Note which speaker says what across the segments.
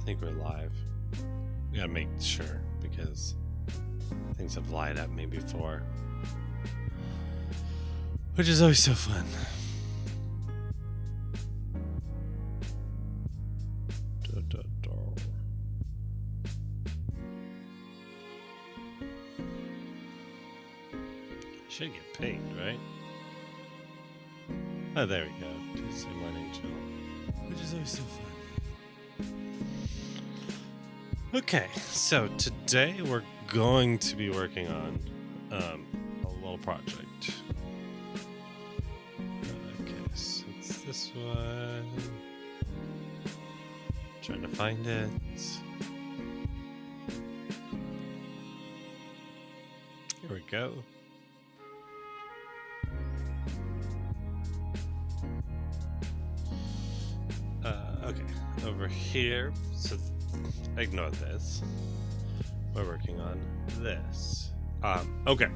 Speaker 1: think we're live. We gotta make sure because things have lied at me before, which is always so fun. Should get paid, right? Oh, there we go. Tuesday morning chill, which is always so fun. Okay, so today we're going to be working on a little project. Okay, so it's this one. Trying to find it. Here we go. Okay, over here, so ignore this. We're working on this. Okay,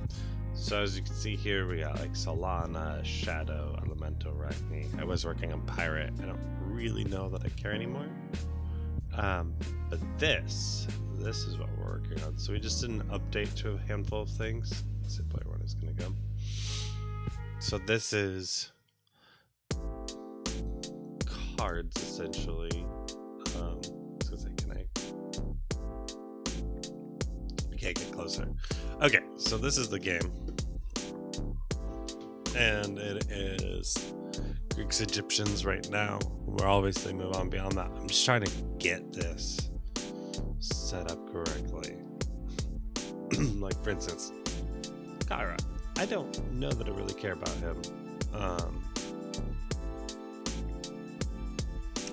Speaker 1: so as you can see here, we got like Solana, Shadow, Elemental, Ragni. I was working on Pirate. I don't really know that I care anymore. But this is what we're working on. So we just did an update to a handful of things. Let's see, player one is gonna go. So this is cards essentially. Okay, get closer. Okay, so this is the game, and it is Greeks, Egyptians right now. We'll obviously move on beyond that. I'm just trying to get this set up correctly. Like for instance, Kyra. I don't know that I really care about him.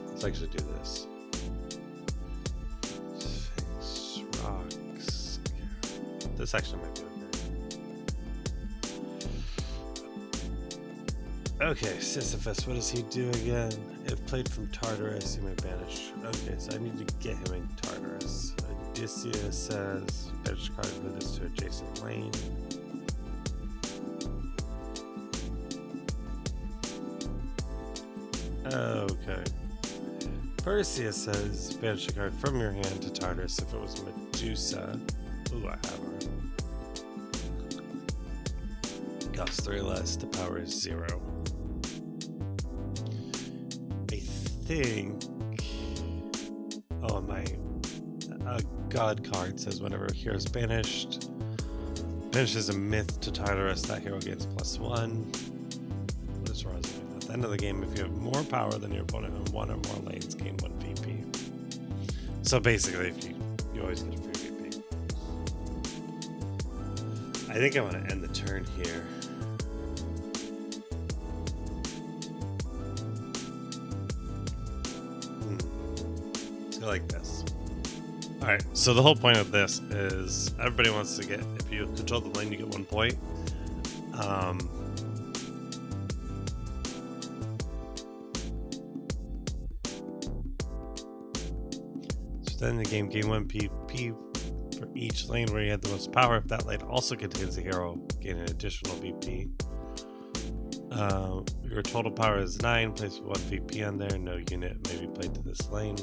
Speaker 1: Let's actually do this. Sphinx, rocks. This actually might be okay. Okay, Sisyphus, what does he do again? If played from Tartarus, he may banish. Okay, so I need to get him in Tartarus. Odysseus says, banish card, move this to adjacent lane. Okay. Perseus says, banish a card from your hand to Tartarus if it was Medusa. Ooh, I have her. Costs 3 less, the power is 0. I think... Oh, my God card says whenever a hero is banished, banishes a myth to Tartarus, that hero gains +1. What is wrong? At the end of the game, if you have more power than your opponent on one or more lanes, gain 1 VP. So basically, if you always get a free VP. I think I want to end the turn here. Let's go like this. Alright, so the whole point of this is everybody wants to get, if you control the lane, you get 1 point. Then the game gain 1 PP for each lane where you had the most power. If that lane also contains a hero, gain an additional VP. Your total power is 9. Place 1 VP on there. No unit may be played to this lane.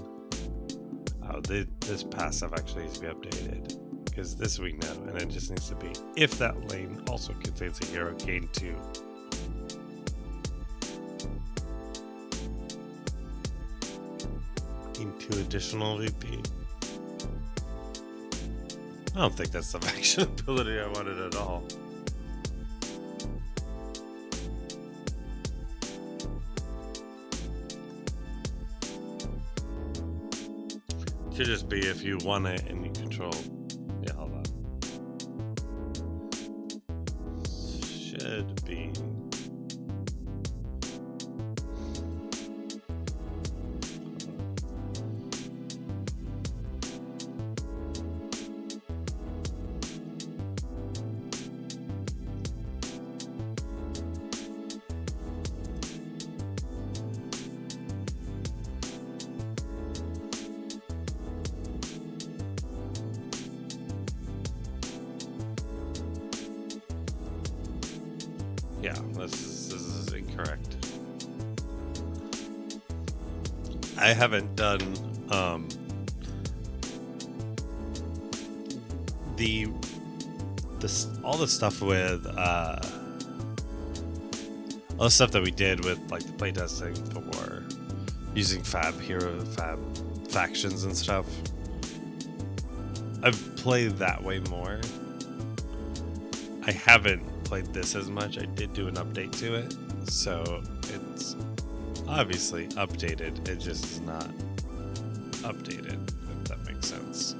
Speaker 1: Oh, this passive actually needs to be updated because this we know, and it just needs to be if that lane also contains a hero, gain 2. Gain 2 additional VP. I don't think that's the faction ability I wanted at all. Should just be if you want it and you control. Yeah, hold on. Should be. Yeah, this is incorrect. I haven't done all the stuff with all the stuff that we did with like the playtesting for using fab factions and stuff. I've played that way more. I haven't played this as much. I did do an update to it, so it's obviously updated. It just is not updated, if that makes sense.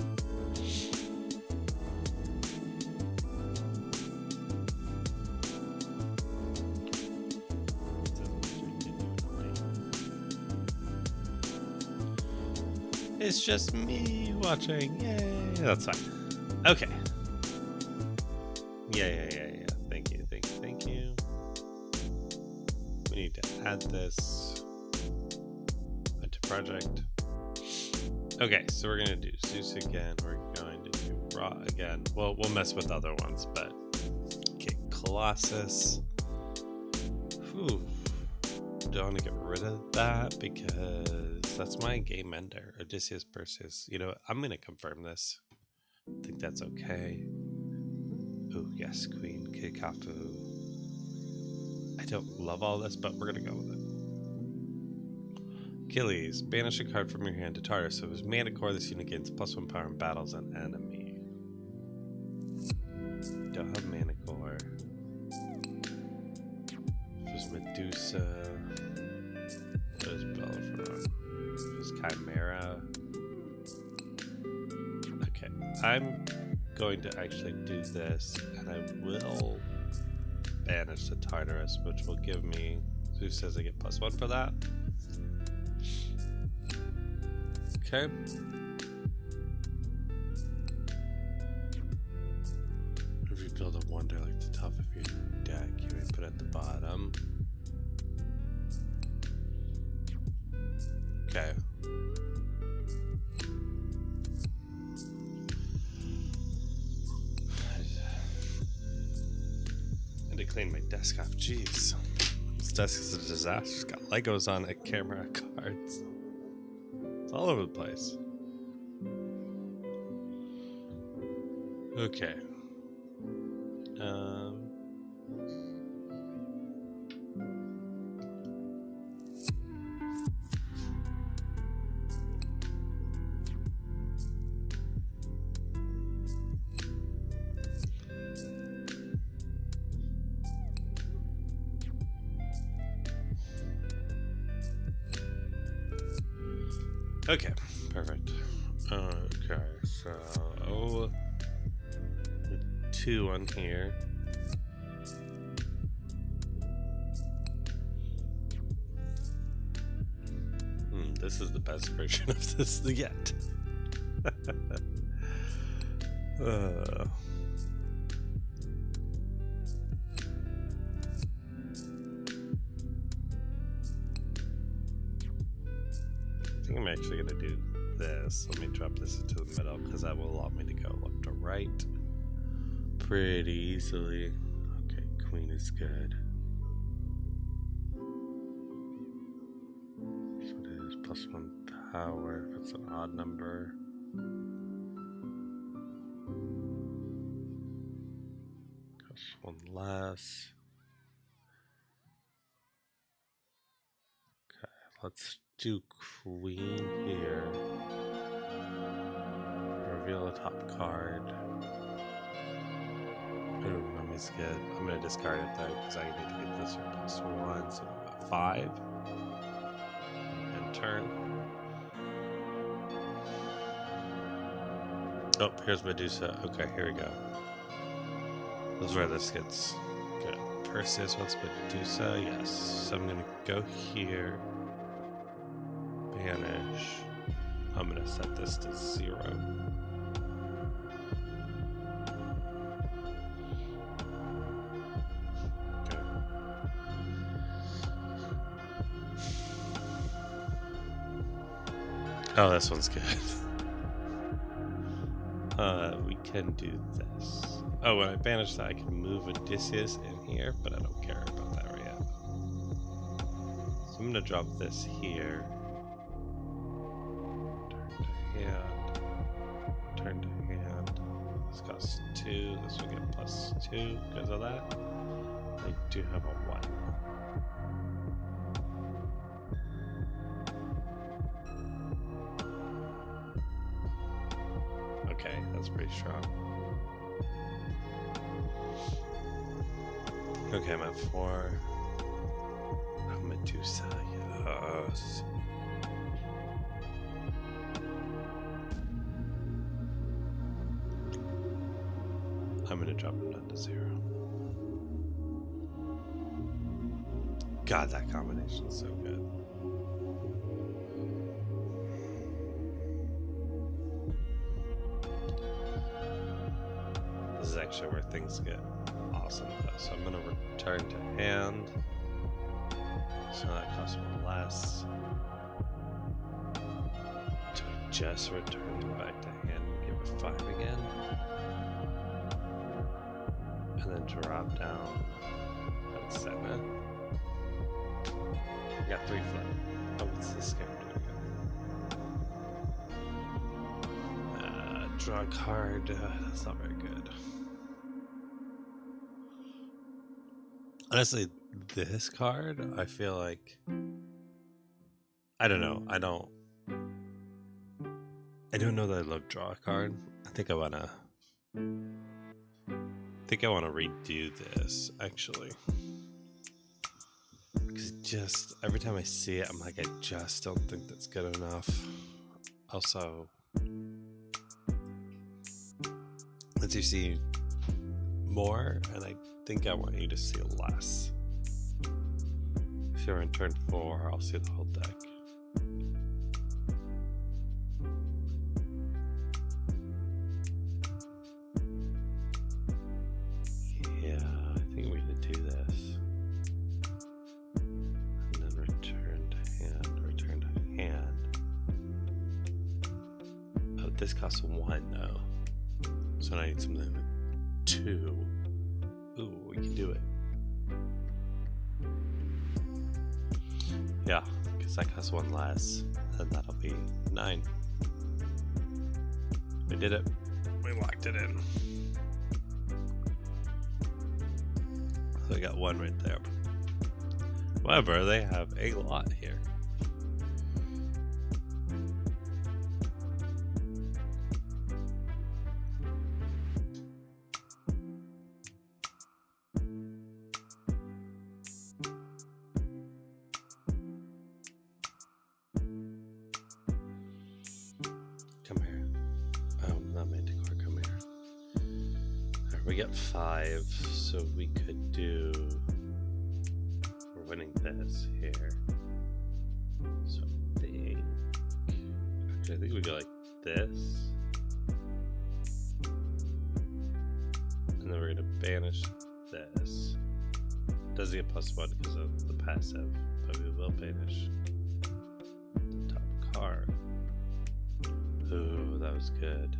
Speaker 1: It's just me watching. Yay. That's fine. Okay. Yeah. Thank you. We need to add this into project. Okay, so we're going to do Zeus again. We're going to do Ra again. Well, we'll mess with other ones, but... Okay, Colossus. Whew. Don't want to get rid of that because that's my game ender. Odysseus, Perseus. You know what? I'm going to confirm this. I think that's okay. Oh, yes, Queen Keikafu. I don't love all this, but we're going to go with it. Achilles. Banish a card from your hand to Tartarus. So it was Mana Core. This unit gains +1 power in battles and enemy. Don't have Mana Core. There's Medusa. There's Bellerophon. There's Chimera. Okay, I'm going to actually do this, and I will banish the Tartarus, which will give me. Who says I get +1 for that? Okay. If you build a wonder like the top of your deck, you may put it at the bottom. Okay. I had to clean my desk off. Jeez. This desk is a disaster. It's got Legos on it, camera, cards. It's all over the place. Okay. Okay, perfect. Okay, so 2 on here. This is the best version of this yet. I think I'm actually going to do this. Let me drop this into the middle because that will allow me to go left to right pretty easily. Okay, Queen is good. So it is +1 power if it's an odd number. Costs 1 less. Okay, let's do Queen here. Reveal a top card. Ooh, Mummy's good. I'm going to discard it though because I need to get this +1. So I've got 5. And turn. Oh, here's Medusa. Okay, here we go. This is where this gets good. Perseus wants Medusa. Yes. So I'm going to go here. Banish. I'm going to set this to 0. Okay. Oh, this one's good. We can do this. Oh, when I banish that, I can move Odysseus in here, but I don't care about that right yet. So I'm going to drop this here. Turn to hand. This costs 2. This will get plus 2 because of that. I do have a 1. Okay, that's pretty strong. Okay, I'm at 4. Oh, Medusa, yes. I'm gonna drop him down to 0. God, that combination is so good. This is actually where things get awesome though. So I'm gonna return to hand. So that costs 1 less. To just return them back to hand and give it 5 again. And then drop down at 7. I got 3 flip. Oh, what's this character again? Draw a card. That's not very good. Honestly, this card, I feel like... I don't know. I don't know that I love draw a card. I think I wanna redo this, actually. Because just every time I see it, I'm like, I just don't think that's good enough. Also, lets you see more, and I think I want you to see less. If you're in turn 4, I'll see the whole deck. Yeah, I think we need to do this. This costs 1 though, so now I need something like 2. Ooh, we can do it. Yeah, because that costs 1 less, and that'll be 9. We did it. We locked it in. So we got 1 right there. However, they have a lot here. Come here. Oh, not Manticore, come here. Alright, we got 5, so we could do... We're winning this here. So I think... Actually, I think we go like this. And then we're gonna banish this. Doesn't get +1 because of the passive, but we will banish the top card. Ooh, that was good.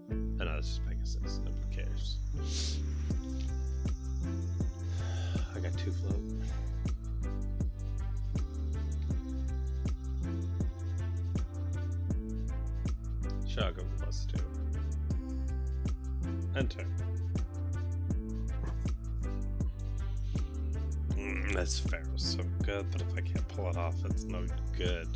Speaker 1: I know, this is Pegasus. Nobody cares. I got 2 float. Sure, I'll go for +2. Enter. This Pharaoh's so good, but if I can't pull it off, it's no good.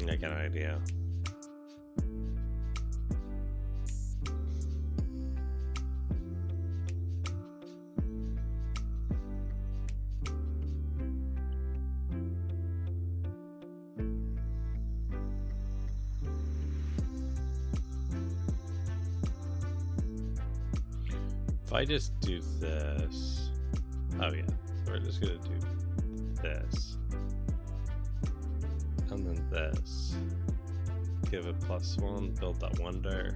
Speaker 1: I got an idea. If I just do this... Oh yeah, we're just gonna do this. And then this. Give it +1, build that wonder.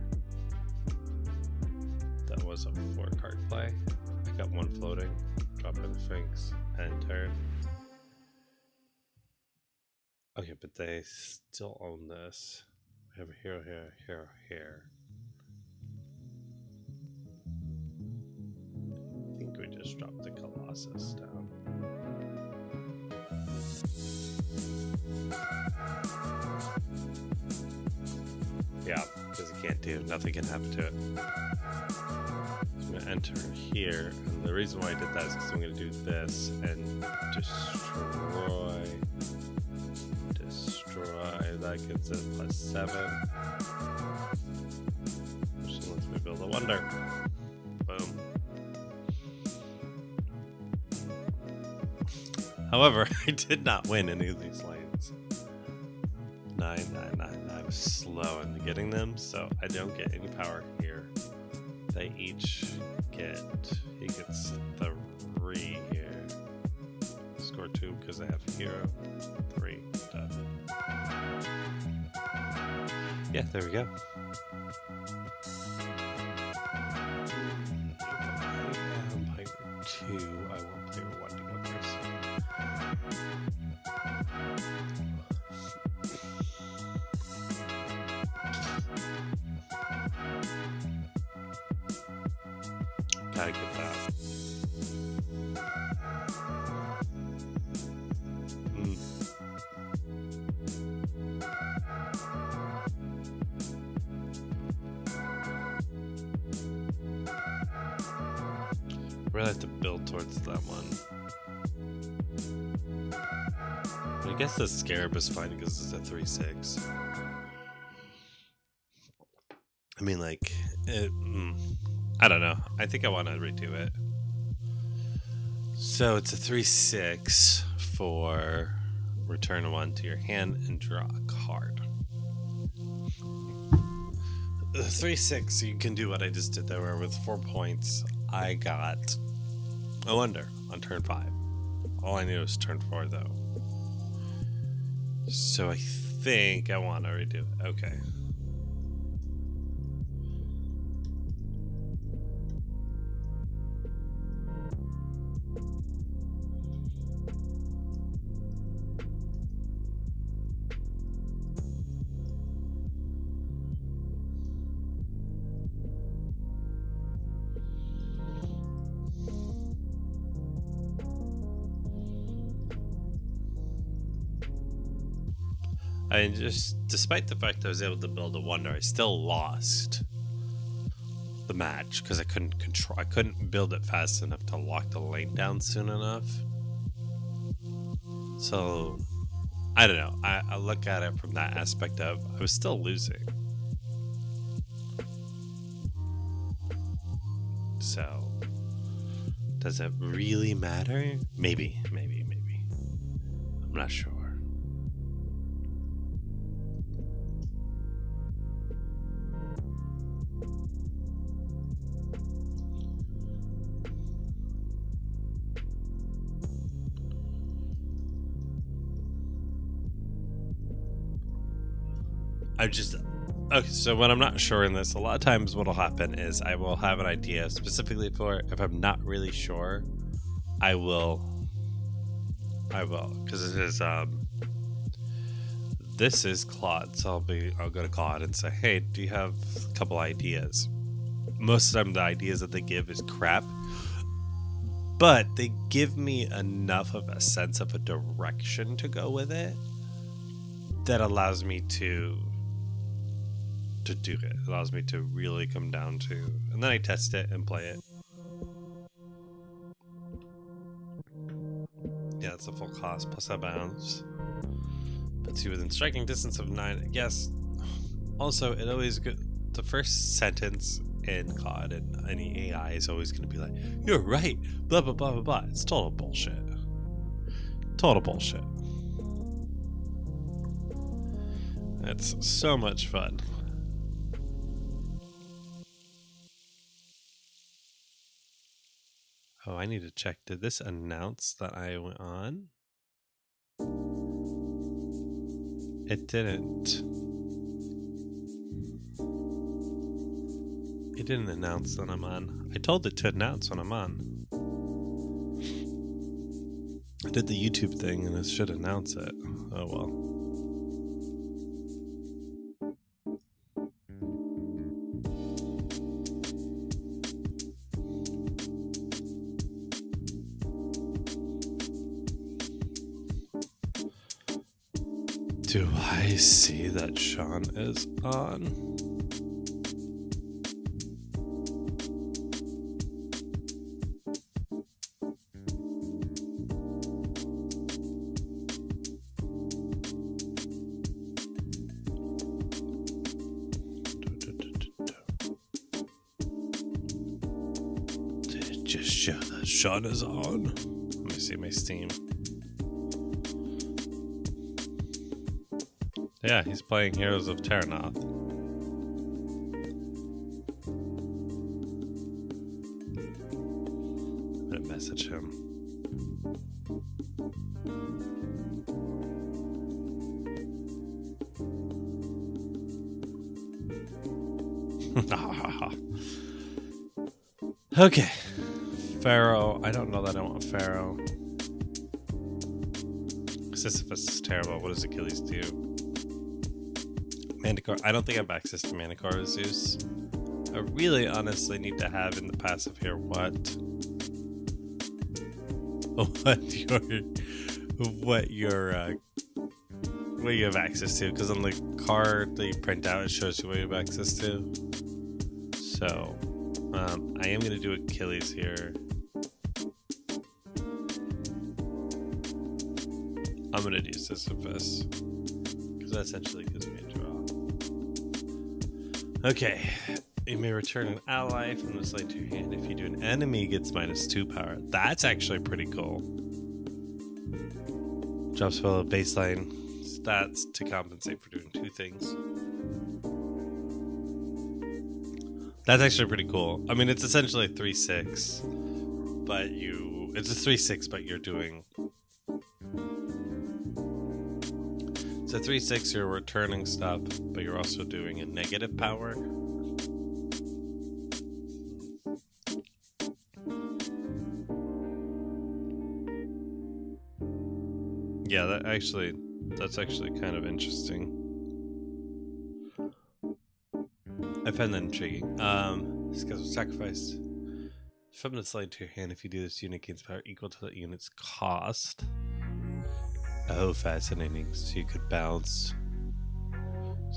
Speaker 1: That was a 4-card play. I got 1 floating. Drop in Sphinx and turn. Okay, but they still own this. We have a hero here, hero here. I think we just dropped the Colossus down. Yeah, because it can't do, nothing can happen to it. I'm going to enter here, and the reason why I did that is because I'm going to do this and destroy. That gives it +7. Which lets me build a wonder. Boom. However, I did not win any of these lanes. 9, 9, 9. I was slow in getting them, so I don't get any power here. They each get, he gets 3 here. Score 2 because I have a hero. 3, done. Yeah, there we go. I am player 2. I want player 1 to go first. Gotta get that. Really have to build towards that one. I guess the Scarab is fine because it's a 3/6. I mean, like, I don't know. I think I want to redo it. So it's a 3/6 for return 1 to your hand and draw a card. The 3/6, you can do what I just did there, where with 4 points, I got a wonder on turn 5. All I knew was turn 4, though. So I think I want to redo it. Okay. I mean, just despite the fact I was able to build a wonder, I still lost the match because I couldn't build it fast enough to lock the lane down soon enough. So I don't know. I look at it from that aspect of I was still losing. So does it really matter? Maybe. I'm not sure. Okay, so when I'm not sure in this, a lot of times what'll happen is I will have an idea specifically for it. If I'm not really sure, I will, because this is Claude, so I'll go to Claude and say, hey, do you have a couple ideas? Most of the time the ideas that they give is crap, but they give me enough of a sense of a direction to go with it that allows me to do it. It allows me to really come down to, and then I test it and play it. Yeah, it's a full cost plus a bounce. Puts you within striking distance of 9. Yes. Also, it always the first sentence in COD and any AI is always going to be like, "You're right." Blah blah blah blah blah. It's total bullshit. Total bullshit. It's so much fun. Oh, I need to check. Did this announce that I went on? It didn't. It didn't announce that I'm on. I told it to announce when I'm on. I did the YouTube thing and it should announce it. Oh well. Do I see that Sean is on? Did it just show that Sean is on? Let me see my Steam. Yeah, he's playing Heroes of Terranoth. I'm gonna message him. Okay. Pharaoh. I don't know that I want Pharaoh. Sisyphus is terrible. What does Achilles do? Manticore. I don't think I have access to Manticore or Zeus. I really honestly need to have in the passive here what you have access to, because on the card that you print out it shows you what you have access to. So I am gonna do Achilles here. I'm gonna do Sisyphus because that essentially gives me a draw. Okay, you may return an ally from this lane to your hand. If you do, an enemy gets -2 power. That's actually pretty cool. Drops fellow baseline stats to compensate for doing 2 things. That's actually pretty cool. I mean, it's essentially a 3/6, but it's a 3/6, but you're doing. So 3/6, you're returning stuff, but you're also doing a negative power. Yeah, that's actually kind of interesting. I find that intriguing. Schedule sacrifice. From the slide to your hand, if you do this, unit gains power equal to the unit's cost. Oh, fascinating. So you could bounce.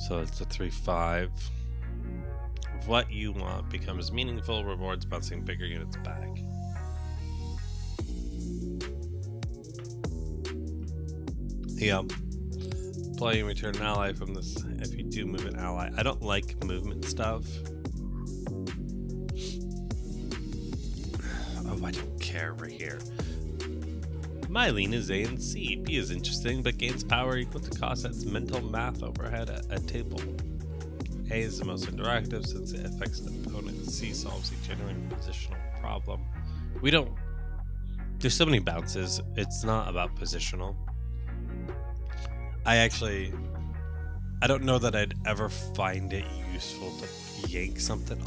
Speaker 1: So it's a 3/5. What you want becomes meaningful. Rewards bouncing bigger units back. Yeah. Play and return an ally from this. If you do move an ally, I don't like movement stuff. Oh, I don't care right here. Mylene is A and C. B is interesting, but gains power equal to cost. That's mental math overhead at a table. A is the most interactive since it affects the opponent. C solves a genuine positional problem. There's so many bounces. It's not about positional. I don't know that I'd ever find it useful to yank something.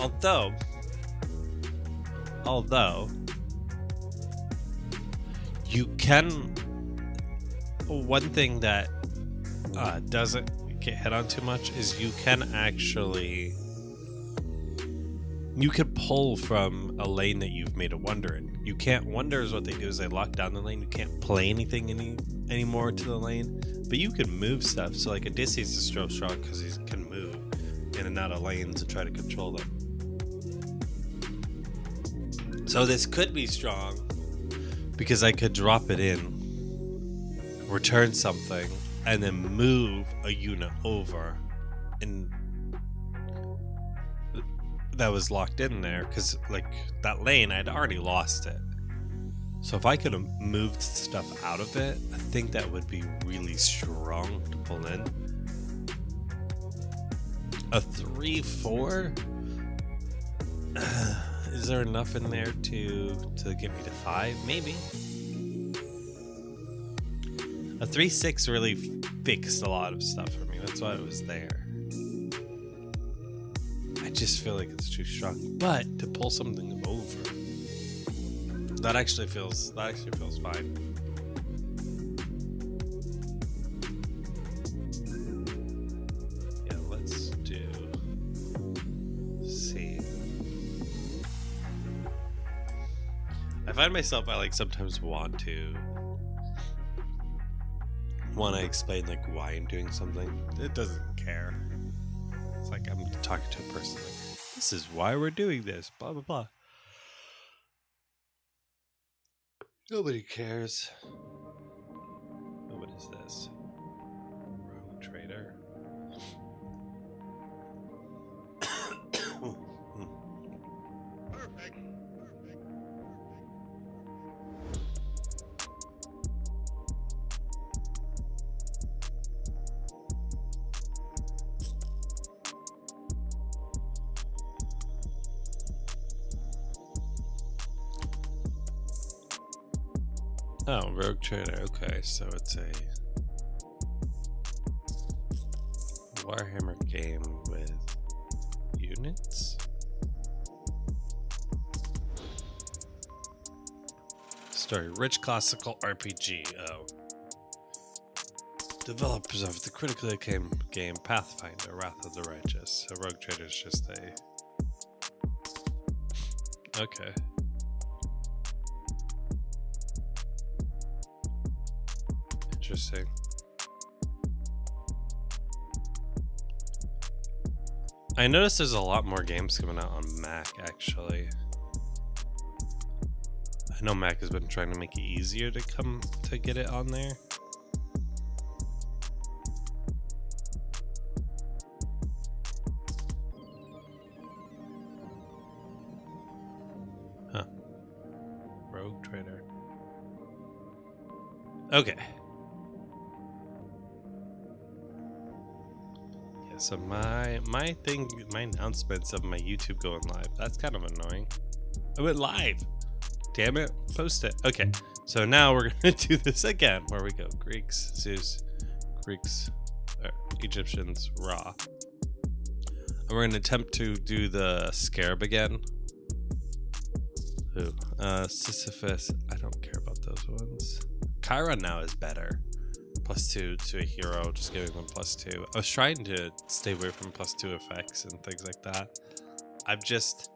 Speaker 1: Although, you can. One thing that doesn't get hit on too much is you could pull from a lane that you've made a wonder in. You can't. Wonders, what they do is they lock down the lane. You can't play anything anymore to the lane, but you can move stuff. So like Odysseus is so strong because he can move in and out of lanes and try to control them. So this could be strong because I could drop it in, return something, and then move a unit over, and that was locked in there because like that lane I'd already lost it. So if I could have moved stuff out of it, I think that would be really strong to pull in. A 3/4? Is there enough in there to get me to 5? Maybe. A 3/6 really fixed a lot of stuff for me. That's why it was there. I just feel like it's too strong. But to pull something over, that actually feels fine. Yeah, let's see. I find myself, I like sometimes want want to explain like why I'm doing something, it doesn't care. It's like I'm talking to a person like, this is why we're doing this, blah blah blah. Nobody cares. Oh, what is this? Rogue trader.
Speaker 2: Perfect.
Speaker 1: Oh, Rogue Trader. Okay, so it's a Warhammer game with units? Story. Rich classical RPG. Oh. Developers of the critically acclaimed game Pathfinder, Wrath of the Righteous. So Rogue Trader is just a... Okay. Interesting. I noticed there's a lot more games coming out on Mac, actually. I know Mac has been trying to make it easier to get it on there. Huh. Rogue Trader. Okay. So my announcements of my YouTube going live, that's kind of annoying. I went live. Damn it. Post it. Okay. So now we're going to do this again. Where we go. Greeks, Zeus, Egyptians, Ra. And we're going to attempt to do the Scarab again. Who? Sisyphus. I don't care about those ones. Chiron now is better. +2 to a hero, just giving them +2. I was trying to stay away from +2 effects and things like that. I'm just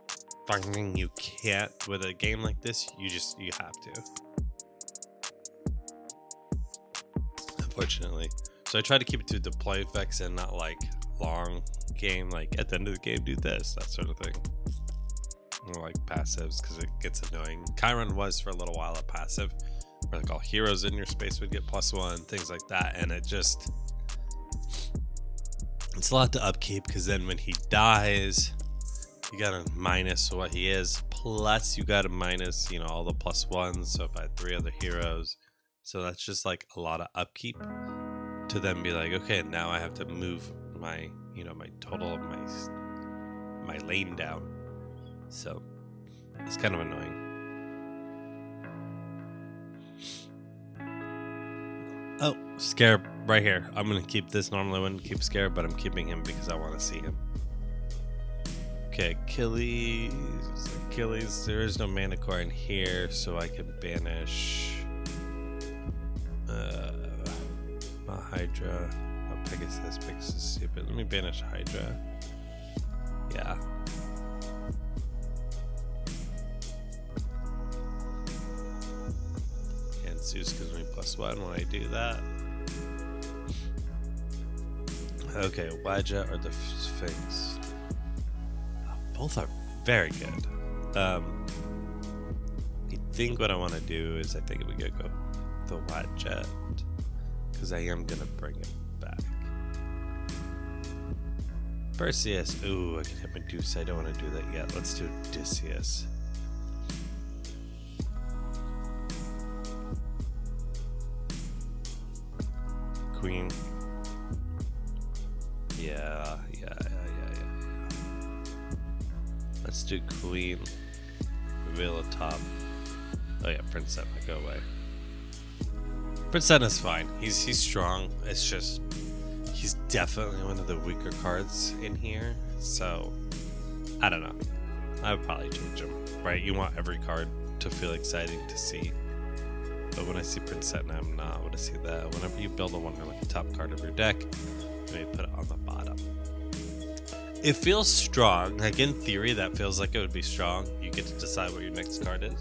Speaker 1: finding you can't with a game like this. You have to. Unfortunately. So I try to keep it to deploy effects and not like long game, like at the end of the game do this, that sort of thing. Or like passives, because it gets annoying. Chiron was for a little while a passive. Where like all heroes in your space would get +1, things like that, and it's a lot to upkeep, because then when he dies, you got a minus what he is, plus you got a minus, all the +1s. So if I had 3 other heroes, so that's just like a lot of upkeep to then be like, okay, now I have to move my, my total of my lane down. So it's kind of annoying. Oh, Scarab right here. I'm going to keep this. Normally I wouldn't keep Scarab, but I'm keeping him because I want to see him. Okay, Achilles. There is no mana core in here, so I can banish Hydra. Oh, Pegasus. Pegasus is stupid. Let me banish Hydra. Yeah. Zeus gives me +1 when I do that. Okay, Wadja or the Sphinx. Both are very good. I think what I want to do is I think we gotta go the Wadjet, because I am gonna bring it back. Perseus. Ooh, I can hit Medusa. I don't want to do that yet. Let's do Odysseus. Queen. Yeah. Let's do Queen. Reveal a top. Oh yeah, Prince Senna, go away. Prince Senna's fine. He's strong. It's just he's definitely one of the weaker cards in here. So I don't know. I would probably change him. Right? You want every card to feel exciting to see. But when I see Prince Senna, I'm not going to see that. Whenever you build a wonder like a top card of your deck, you may put it on the bottom. It feels strong. Like in theory, that feels like it would be strong. You get to decide what your next card is.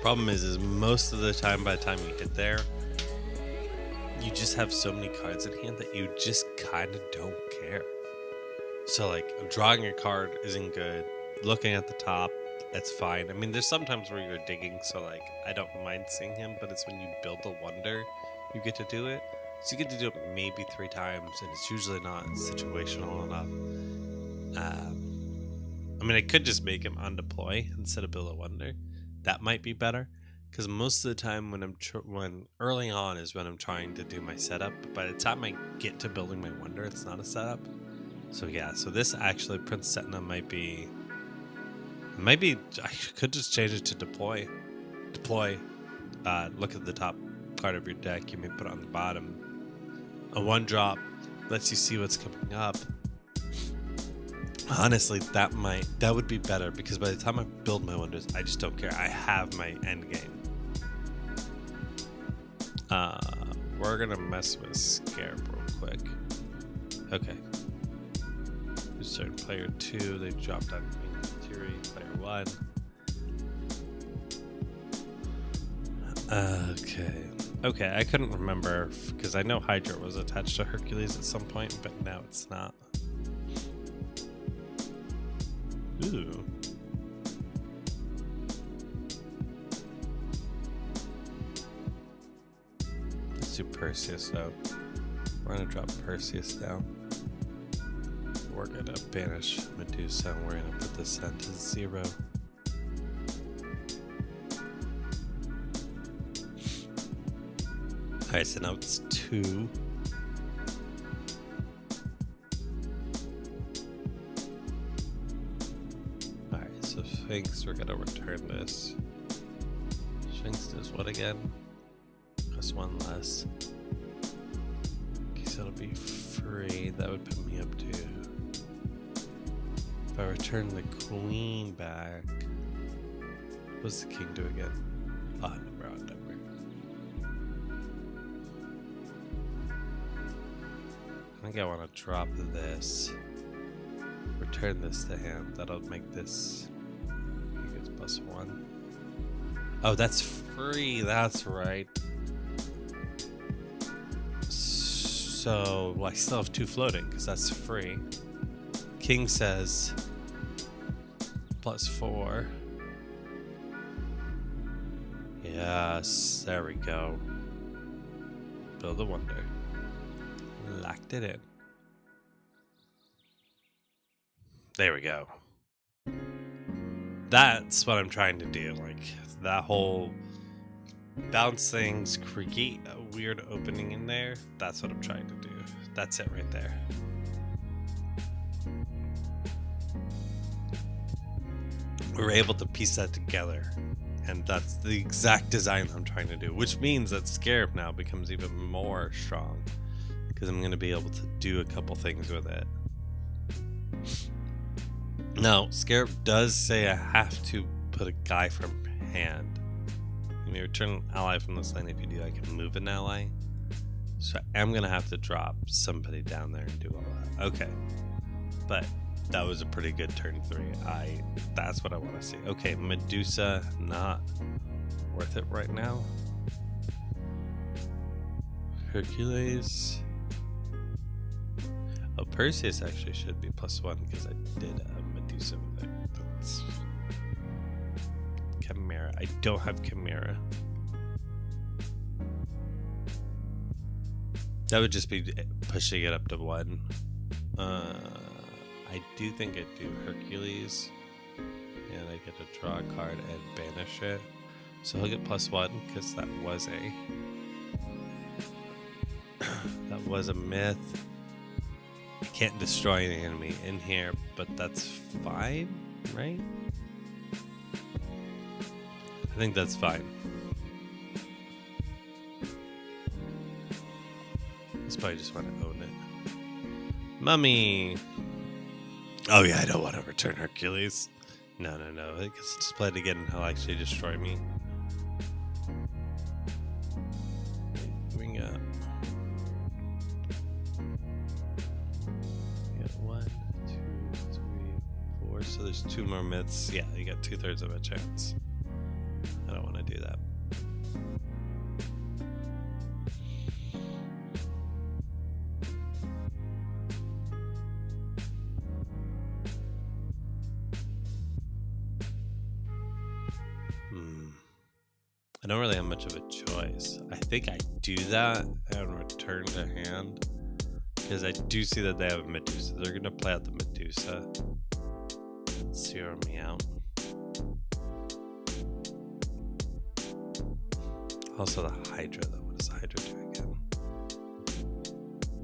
Speaker 1: Problem is most of the time, by the time you get there, you just have so many cards in hand that you just kind of don't care. So, like, drawing a card isn't good. Looking at the top, it's fine. I mean, there's sometimes where you're digging, so, like, I don't mind seeing him, but it's when you build a wonder, you get to do it. So you get to do it maybe 3 times, and it's usually not situational enough. I mean, I could just make him undeploy instead of build a wonder. That might be better, because most of the time when early on is when I'm trying to do my setup. But by the time I get to building my wonder, it's not a setup. So yeah, so this actually, Prince Setna might be, I could just change it to deploy. Look at the top card of your deck, you may put it on the bottom. A 1-drop lets you see what's coming up. Honestly, that would be better, because by the time I build my wonders, I just don't care. I have my end game. We're gonna mess with Scarab real quick. Okay. Who's starting player 2? They dropped on Queen Tiri, player 1. Okay, I couldn't remember, because I know Hydra was attached to Hercules at some point, but now it's not. Ooh. Let's do Perseus, though. We're gonna drop Perseus down. We're gonna banish Medusa, and we're gonna put this down to 0. Alright, so now it's 2. Alright, so Sphinx, we're gonna return this. Sphinx does what again? Plus 1 less. Okay, so it'll be free. That would put me up to... If I return the queen back... What's the king do again? Oh, round number. I think I want to drop this. Return this to hand. That'll make this... I think it's plus 1. Oh, that's free. That's right. So, well, I still have 2 floating, because that's free. King says plus 4. Yes, there we go. Build a wonder. Locked it in. There we go. That's what I'm trying to do. Like, that whole bounce things, create a weird opening in there. That's what I'm trying to do. That's it right there. We were able to piece that together, and that's the exact design I'm trying to do, which means that Scarab now becomes even more strong, because I'm going to be able to do a couple things with it. Now, Scarab does say I have to put a guy from hand. You may return an ally from this lane. If you do, I can move an ally. So I'm going to have to drop somebody down there and do all that. Okay. But that was a pretty good turn 3. That's what I want to see. Okay, Medusa, not worth it right now. Hercules. Oh, Perseus actually should be plus 1, because I did a Medusa with it. That's... Chimera. I don't have Chimera. That would just be pushing it up to 1. I do think I do Hercules, and I get to draw a card and banish it. So he'll get plus 1, because that was a myth. I can't destroy an enemy in here, but that's fine, right? I think that's fine. This probably just want to own it. Mummy! Oh yeah, I don't want to return Hercules. No. I guess just play it again and he'll actually destroy me. Bring up. You got 1, 2, 3, 4. So there's 2 more myths. Yeah, you got 2/3 of a chance. I don't want to do that. I don't really have much of a choice. I think I do that and return to hand because I do see that they have a Medusa. They're going to play out the Medusa and zero me out. Also the Hydra though. What does the Hydra do again?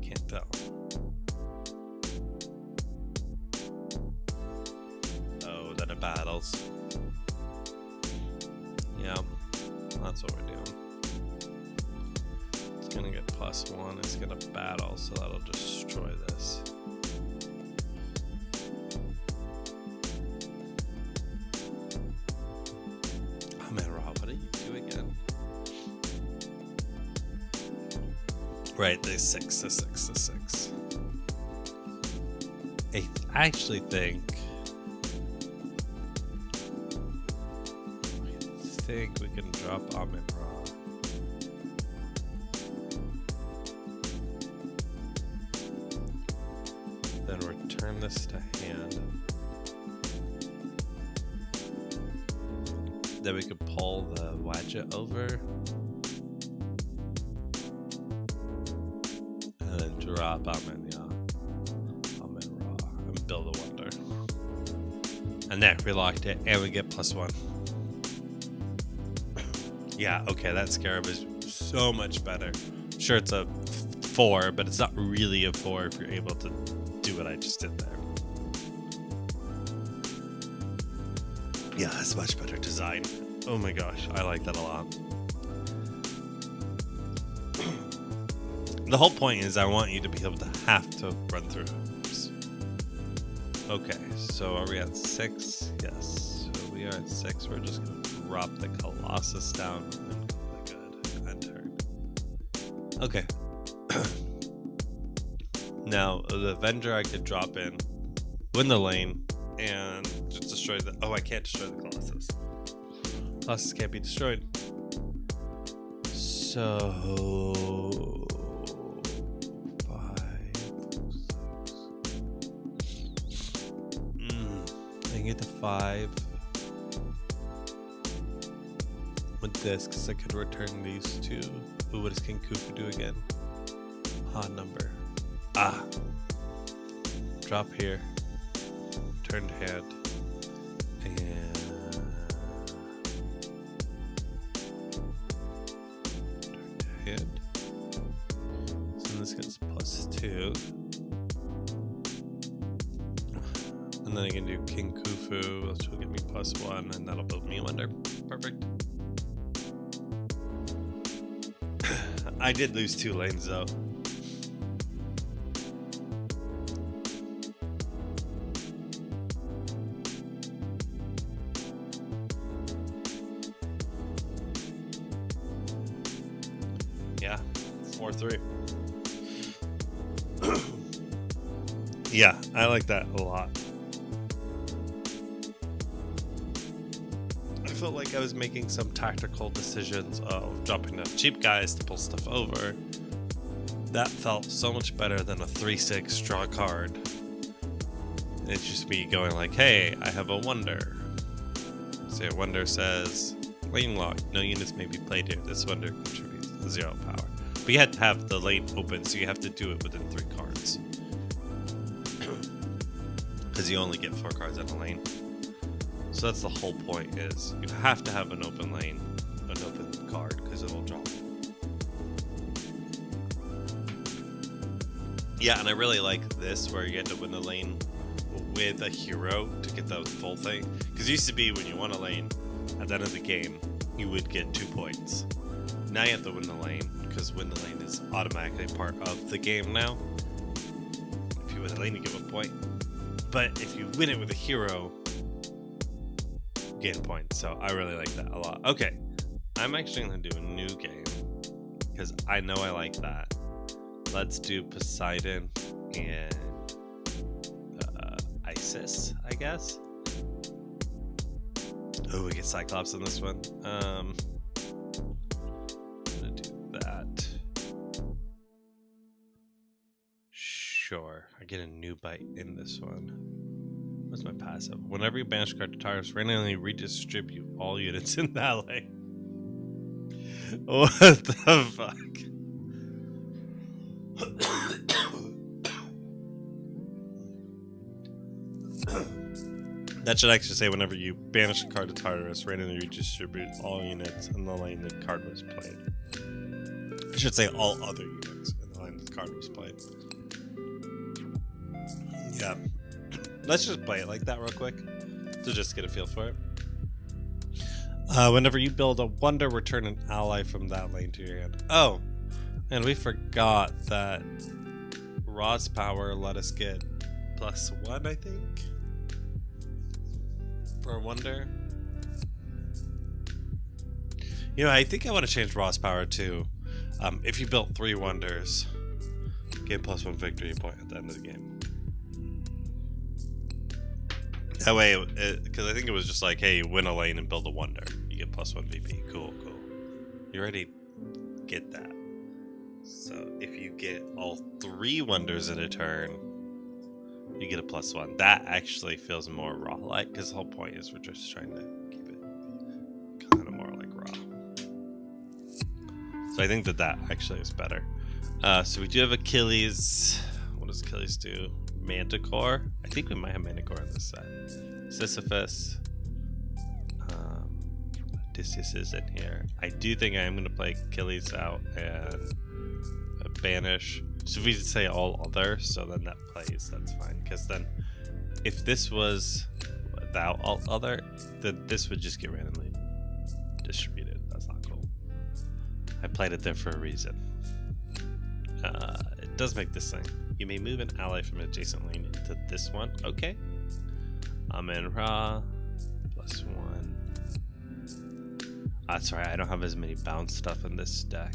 Speaker 1: Can't tell. Oh, then it battles. Yeah. That's what we're doing. It's gonna get +1. It's gonna battle, so that'll destroy this. Oh man, Rob, what did you do again? Right, they 6, the 6, the 6. I actually think we can drop Amin-Ra. Then return this to hand. Then we could pull the Wadjet over. And then drop Amin-Ra and build a wonder. And there, we locked it and we get +1. Yeah, okay, that Scarab is so much better. Sure, it's a 4, but it's not really a 4 if you're able to do what I just did there. Yeah, that's much better design. Oh my gosh, I like that a lot. The whole point is I want you to be able to have to run through hoops. Okay, so are we at 6? Yes, so we are at 6. We're just going to drop the Colossus down and call it good and turn. Okay. Now, the Avenger I could drop in, win the lane, and just destroy the... Oh, I can't destroy the Colossus. Colossus can't be destroyed. So... 5, 6... I can get to 5. With this, because I could return these two. Ooh, what does King Khufu do again? Odd number. Ah! Drop here. Turn to hand. And... turn to hand. So this gets +2. And then I can do King Khufu, which will give me +1, and that'll build me a wonder. Perfect. I did lose 2 lanes though. Yeah, 4-3. Yeah, I like that a lot. I felt like I was making some tactical decisions of dropping down cheap guys to pull stuff over. That felt so much better than a 3-6 draw card. It's just me going like, hey, I have a wonder. Say a wonder says, lane lock, no units may be played here. This wonder contributes 0 power. But you had to have the lane open, so you have to do it within 3 cards. Because you only get 4 cards in a lane. So that's the whole point, is you have to have an open lane, an open card, because it'll drop. Yeah, and I really like this, where you get to win the lane with a hero to get the full thing. Because it used to be when you won a lane, at the end of the game, you would get 2 points. Now you have to win the lane, because win the lane is automatically part of the game now. If you win the lane, you get 1 point. But if you win it with a hero, gain points. So I really like that a lot. Okay, I'm actually going to do a new game because I know I like that. Let's do Poseidon and Isis, I guess. Oh, we get Cyclops in this one. I'm gonna do that. Sure. I get a new bite in this one. What's my passive? Whenever you banish card to targets, randomly redistribute all units in that lane. What the fuck? That should actually say whenever you banish a card to Tartarus, randomly redistribute all units in the lane the card was played. I should say all other units in the lane the card was played. Yeah. Let's just play it like that real quick to just get a feel for it. Whenever you build a wonder, return an ally from that lane to your hand. Oh, and we forgot that Raw's power let us get +1, I think, for a wonder. You know, I think I want to change Raw's power too. If you built 3 wonders, get +1 victory point at the end of the game. That way, because I think it was just like, hey, you win a lane and build a wonder. You get +1 VP. Cool, cool. You already get that. So if you get all 3 wonders in a turn, you get a +1. That actually feels more Raw-like, because the whole point is we're just trying to keep it kind of more like Raw. So I think that actually is better. So we do have Achilles. What does Achilles do? Manticore. I think we might have Manticore in this set. Sisyphus. Odysseus is in here. I do think I am going to play Achilles out and banish. So if we say all other, so then that plays, that's fine. Because then if this was without all other, then this would just get randomly distributed. That's not cool. I played it there for a reason. It does make this thing. You may move an ally from an adjacent lane into this one. Okay. Amen-Ra. +1. That's right, I don't have as many bounce stuff in this deck.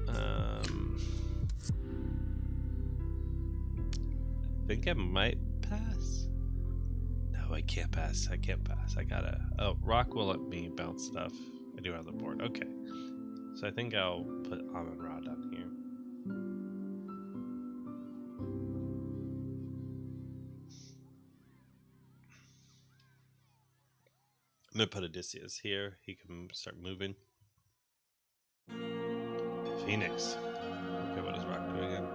Speaker 1: I think I might pass. No, I can't pass. I can't pass. I gotta... Oh, Rock will let me bounce stuff. I do have the board. Okay. So I think I'll put Amen-Ra down here. I'm gonna put Odysseus here. He can start moving. Phoenix. Okay, what does Rock do again?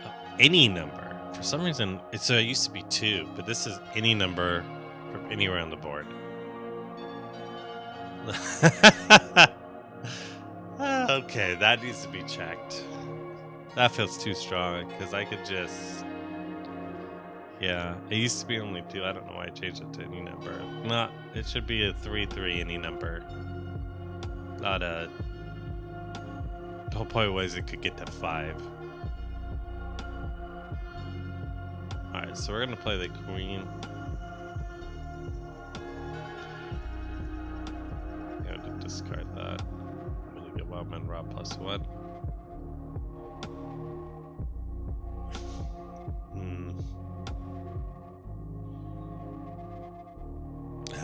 Speaker 1: Oh, any number. For some reason, it used to be 2, but this is any number from anywhere on the board. Okay, that needs to be checked. That feels too strong, because I could just... Yeah, it used to be only 2. I don't know why I changed it to any number. Not, it should be a 3/3 any number. Not a... The whole point was it could get to 5. Alright, so we're gonna play the queen. I'm gonna discard that. I'm gonna get Amen-Ra +1.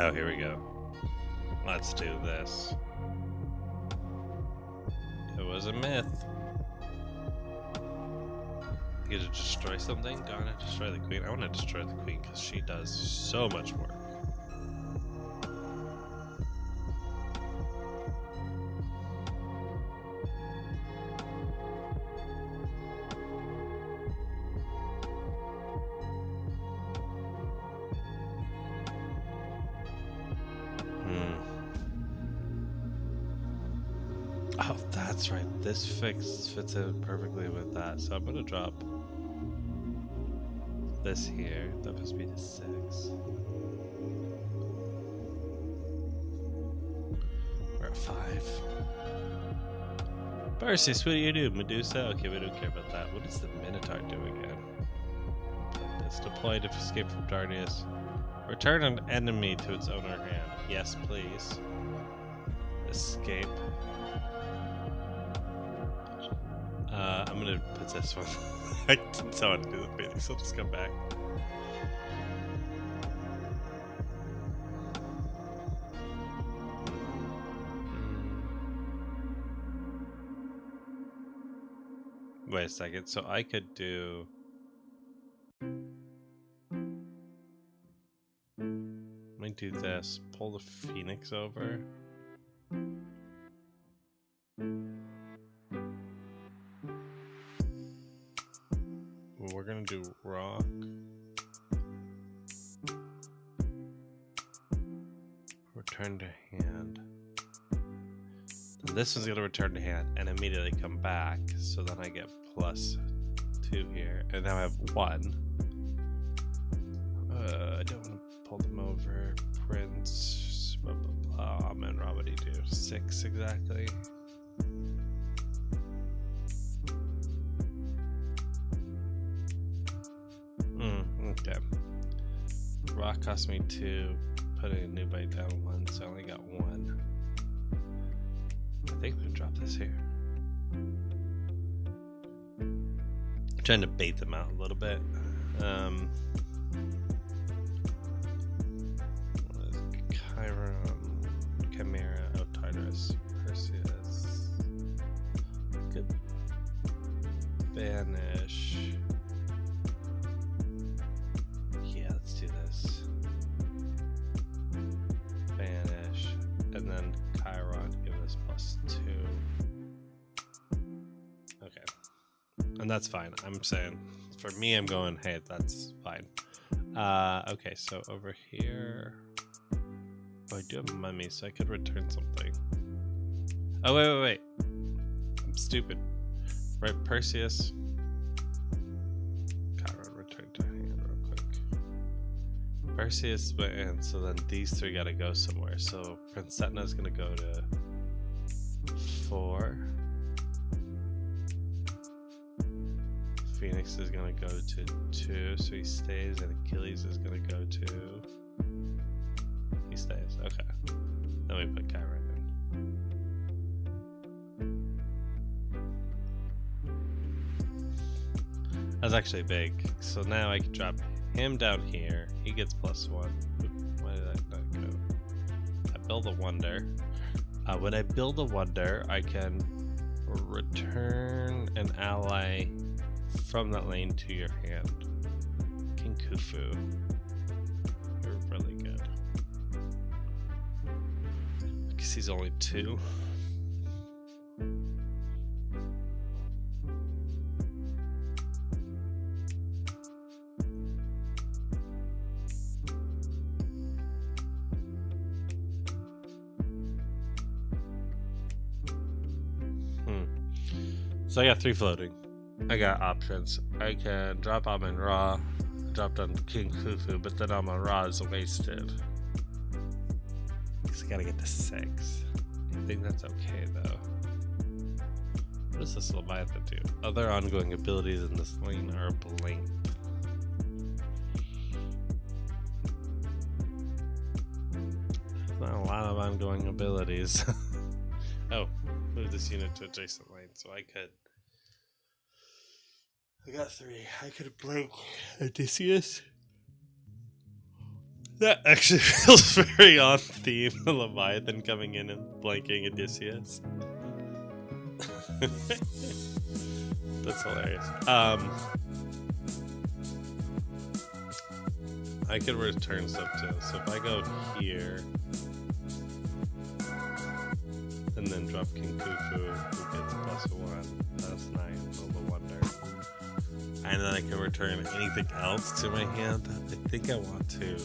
Speaker 1: Oh, here we go. Let's do this. It was a myth. You get to destroy something? Do I want to destroy the queen? I want to destroy the queen because she does so much work. Oh, that's right. This fits in perfectly with that. So I'm going to drop this here. That must be the 6. We're at 5. Perseus, what do you do? Medusa? Okay, we don't care about that. What does the Minotaur do again? It's deployed to escape from Dardius. Return an enemy to its owner hand. Yes, please. Escape. I'm to put this one. I don't want to do the Phoenix. I'll just come back. Wait a second. So I could do. Let me do this. Pull the Phoenix over. We're gonna do rock. Return to hand. And this one's gonna return to hand and immediately come back. So then I get +2 here, and now I have 1. I don't want to pull them over. Prince. Blah blah blah. Man, Rob, what do you do? 6 exactly. Okay. Rock cost me 2. Putting a new bite down 1, so I only got 1. I think I'm gonna drop this here. I'm trying to bait them out a little bit. Chiron, Chimera, Tartarus, Perseus. Good. Banish. Yeah, let's do this. Banish. And then Chiron, give us +2. Okay. And that's fine. I'm saying, for me, I'm going, hey, that's fine. Okay, so over here. Oh, I do have mummy, so I could return something. Oh, wait. I'm stupid. Right, Perseus. Chiron, return to hand real quick. Perseus went in, so then these 3 gotta go somewhere. So Prince Etna's gonna go to 4. Phoenix is gonna go to 2, so he stays, and Achilles is gonna go to. He stays. Okay. Then we put Chiron in. That's actually big. So now I can drop him down here. He gets +1. Why did that not go? I build a wonder. When I build a wonder, I can return an ally from that lane to your hand. King Khufu. You're really good. Because he's only 2. So I got 3 floating. I got options. I can drop Amun-Ra, drop down King Khufu, but then Amun-Ra is wasted. Because I gotta get to 6. I think that's okay though. What does this Leviathan do? Other ongoing abilities in this lane are blinked. Not a lot of ongoing abilities. Oh, move this unit to adjacent lane, so I could. I got 3. I could blink Odysseus. That actually feels very on theme. Leviathan coming in and blanking Odysseus. That's hilarious. I could return stuff too. So if I go here and then drop King Khufu, who gets +1, that's 9. Build a wonder. And then I can return anything else to my hand. I think I want to.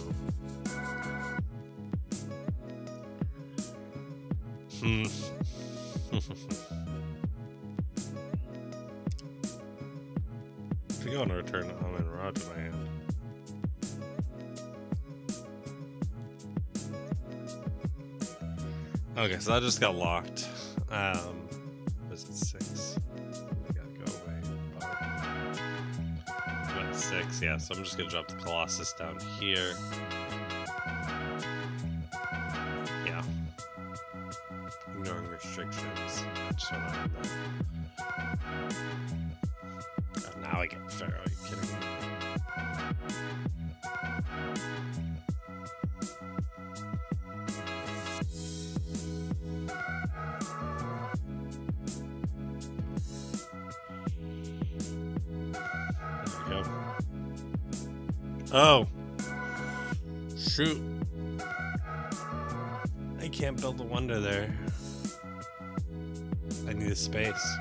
Speaker 1: I think I want to return Amun-Ra to my hand. Okay, so that just got locked. Was it 6? I gotta go away. About 6, yeah, so I'm just gonna drop the Colossus down here. Yeah. Ignoring restrictions. I just wanna have that. Now I get Pharaoh. Are you kidding me? There we go. Oh. Shoot. I can't build a wonder there. I need a space.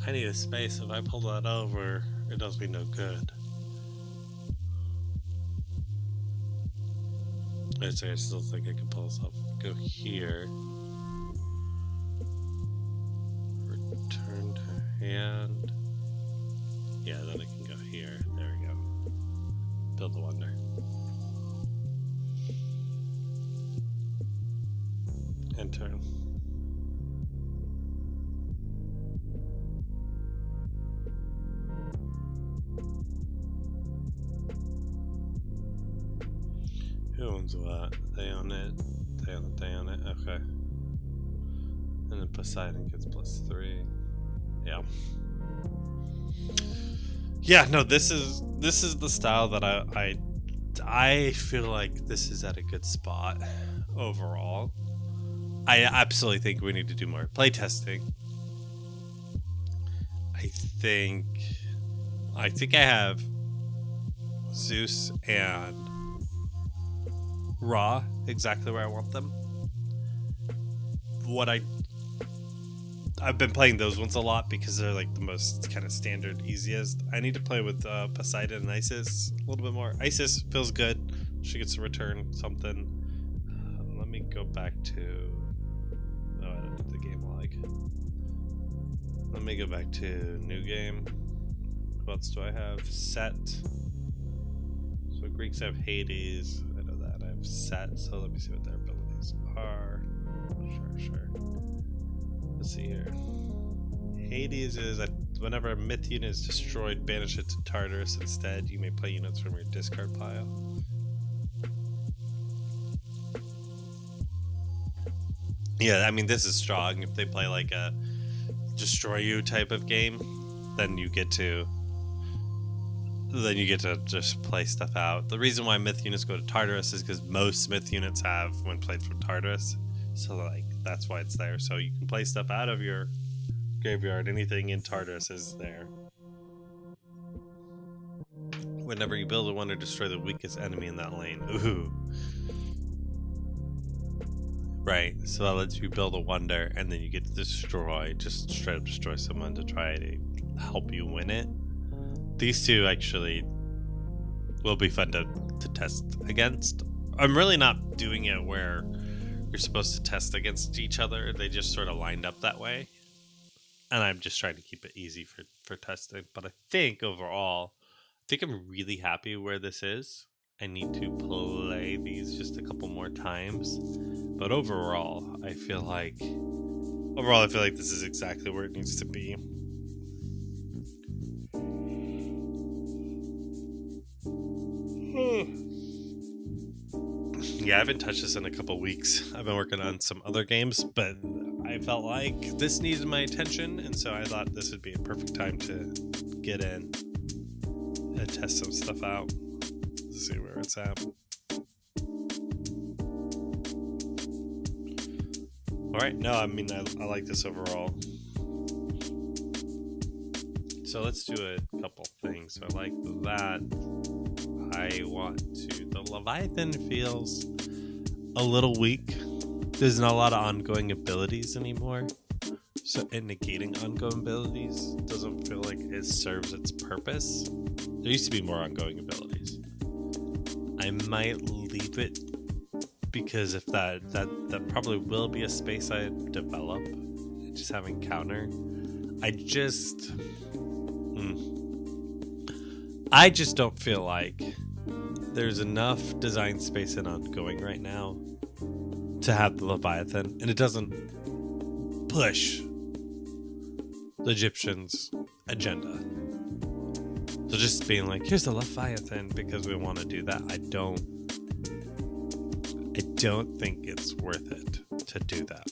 Speaker 1: I need a space. If I pull that over, it does me no good. I still think I can pull this off. Go here. Return to hand. Yeah, then I can go here. There we go. Build the wonder. And turn. Who owns what? They own it. They own it. They own it. Okay. And then Poseidon gets +3. Yeah. Yeah. No. This is the style that I feel like this is at a good spot overall. I absolutely think we need to do more playtesting. I think I have Zeus and Ra exactly where I want them. I've been playing those ones a lot because they're like the most kind of standard, easiest. I need to play with Poseidon and Isis a little bit more. Isis feels good. She gets to return something. Let me go back to... Oh, I don't do the game log. Let me go back to new game. Who else do I have? Set. So Greeks have Hades. I know that. I have Set. So let me see what their abilities are. Sure. Let's see here. Hades is whenever a myth unit is destroyed, banish it to Tartarus instead. You may play units from your discard pile. Yeah, I mean, this is strong. If they play like a destroy you type of game, then you get to just play stuff out. The reason why myth units go to Tartarus is because most myth units have when played from Tartarus. So like that's why it's there. So you can play stuff out of your graveyard. Anything in Tartarus is there. Whenever you build a wonder, destroy the weakest enemy in that lane. Ooh. Right, so that lets you build a wonder, and then you get to destroy, just straight up destroy someone to try to help you win it. These two actually will be fun to test against. I'm really not doing it where you're supposed to test against each other. They just sort of lined up that way. And I'm just trying to keep it easy for testing. But I think overall, I'm really happy where this is. I need to play these just a couple more times. But overall, I feel like this is exactly where it needs to be. Yeah, I haven't touched this in a couple weeks. I've been working on some other games, but I felt like this needed my attention, and so I thought this would be a perfect time to get in and test some stuff out. Let's see where it's at. Alright, no, I mean, I like this overall. So let's do a couple things. So I like that. I want to... The Leviathan feels a little weak. There's not a lot of ongoing abilities anymore. So and negating ongoing abilities doesn't feel like it serves its purpose. There used to be more ongoing abilities. I might leave it because if that probably will be a space I develop. Just having counter. I just don't feel like there's enough design space and ongoing right now to have the Leviathan, and it doesn't push the Egyptians' agenda. So just being like, here's the Leviathan because we want to do that, I don't think it's worth it to do that.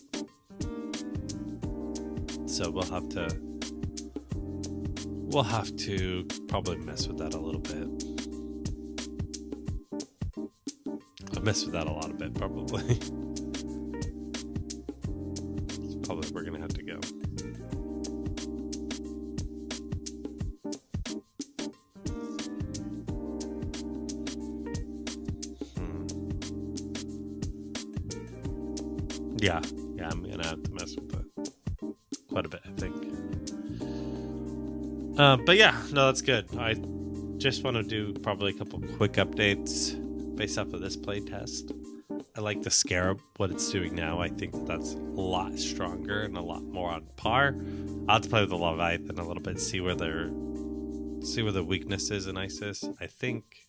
Speaker 1: So we'll have to probably mess with that a little bit. I'll mess with that a lot of it, probably. It's probably where we're gonna have to go. Yeah, I'm gonna have to mess with that quite a bit, I think. But yeah, no, that's good. I just want to do probably a couple quick updates based off of this playtest. I like the Scarab, what it's doing now. I think that's a lot stronger and a lot more on par. I'll have to play with the Leviathan a little bit, see where the weakness is in Isis. I think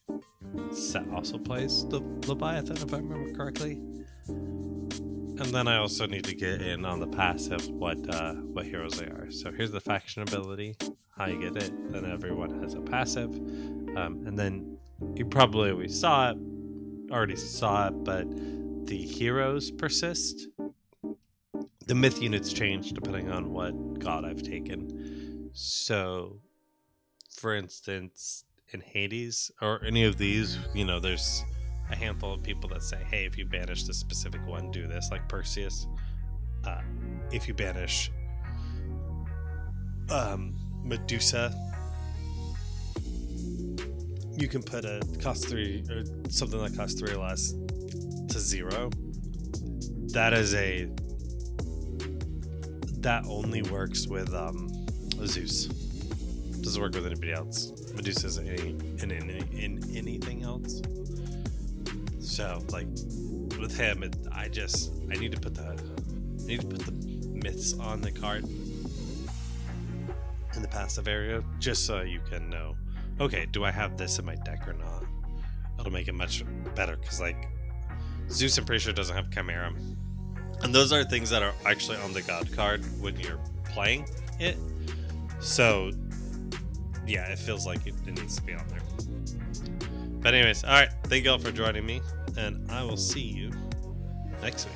Speaker 1: Set also plays the Leviathan, if I remember correctly. And then I also need to get in on the passive what heroes they are. So here's the faction ability, how you get it. Then everyone has a passive, and then you probably already saw it, but the heroes persist. The myth units change depending on what god I've taken. So, for instance, in Hades or any of these, there's a handful of people that say, hey, if you banish this specific one, do this, like Perseus. If you banish Medusa, you can put a cost 3 or something that costs 3 or less to 0. That only works with Zeus. Doesn't work with anybody else. Medusa isn't in anything else. So, like, with him, I need to put the myths on the card in the passive area, just so you can know, okay, do I have this in my deck or not? It'll make it much better, because, like, Zeus, I'm pretty sure, doesn't have Chimera. And those are things that are actually on the God card when you're playing it. So, yeah, it feels like it needs to be on there. But anyways, alright, thank you all for joining me, and I will see you next week.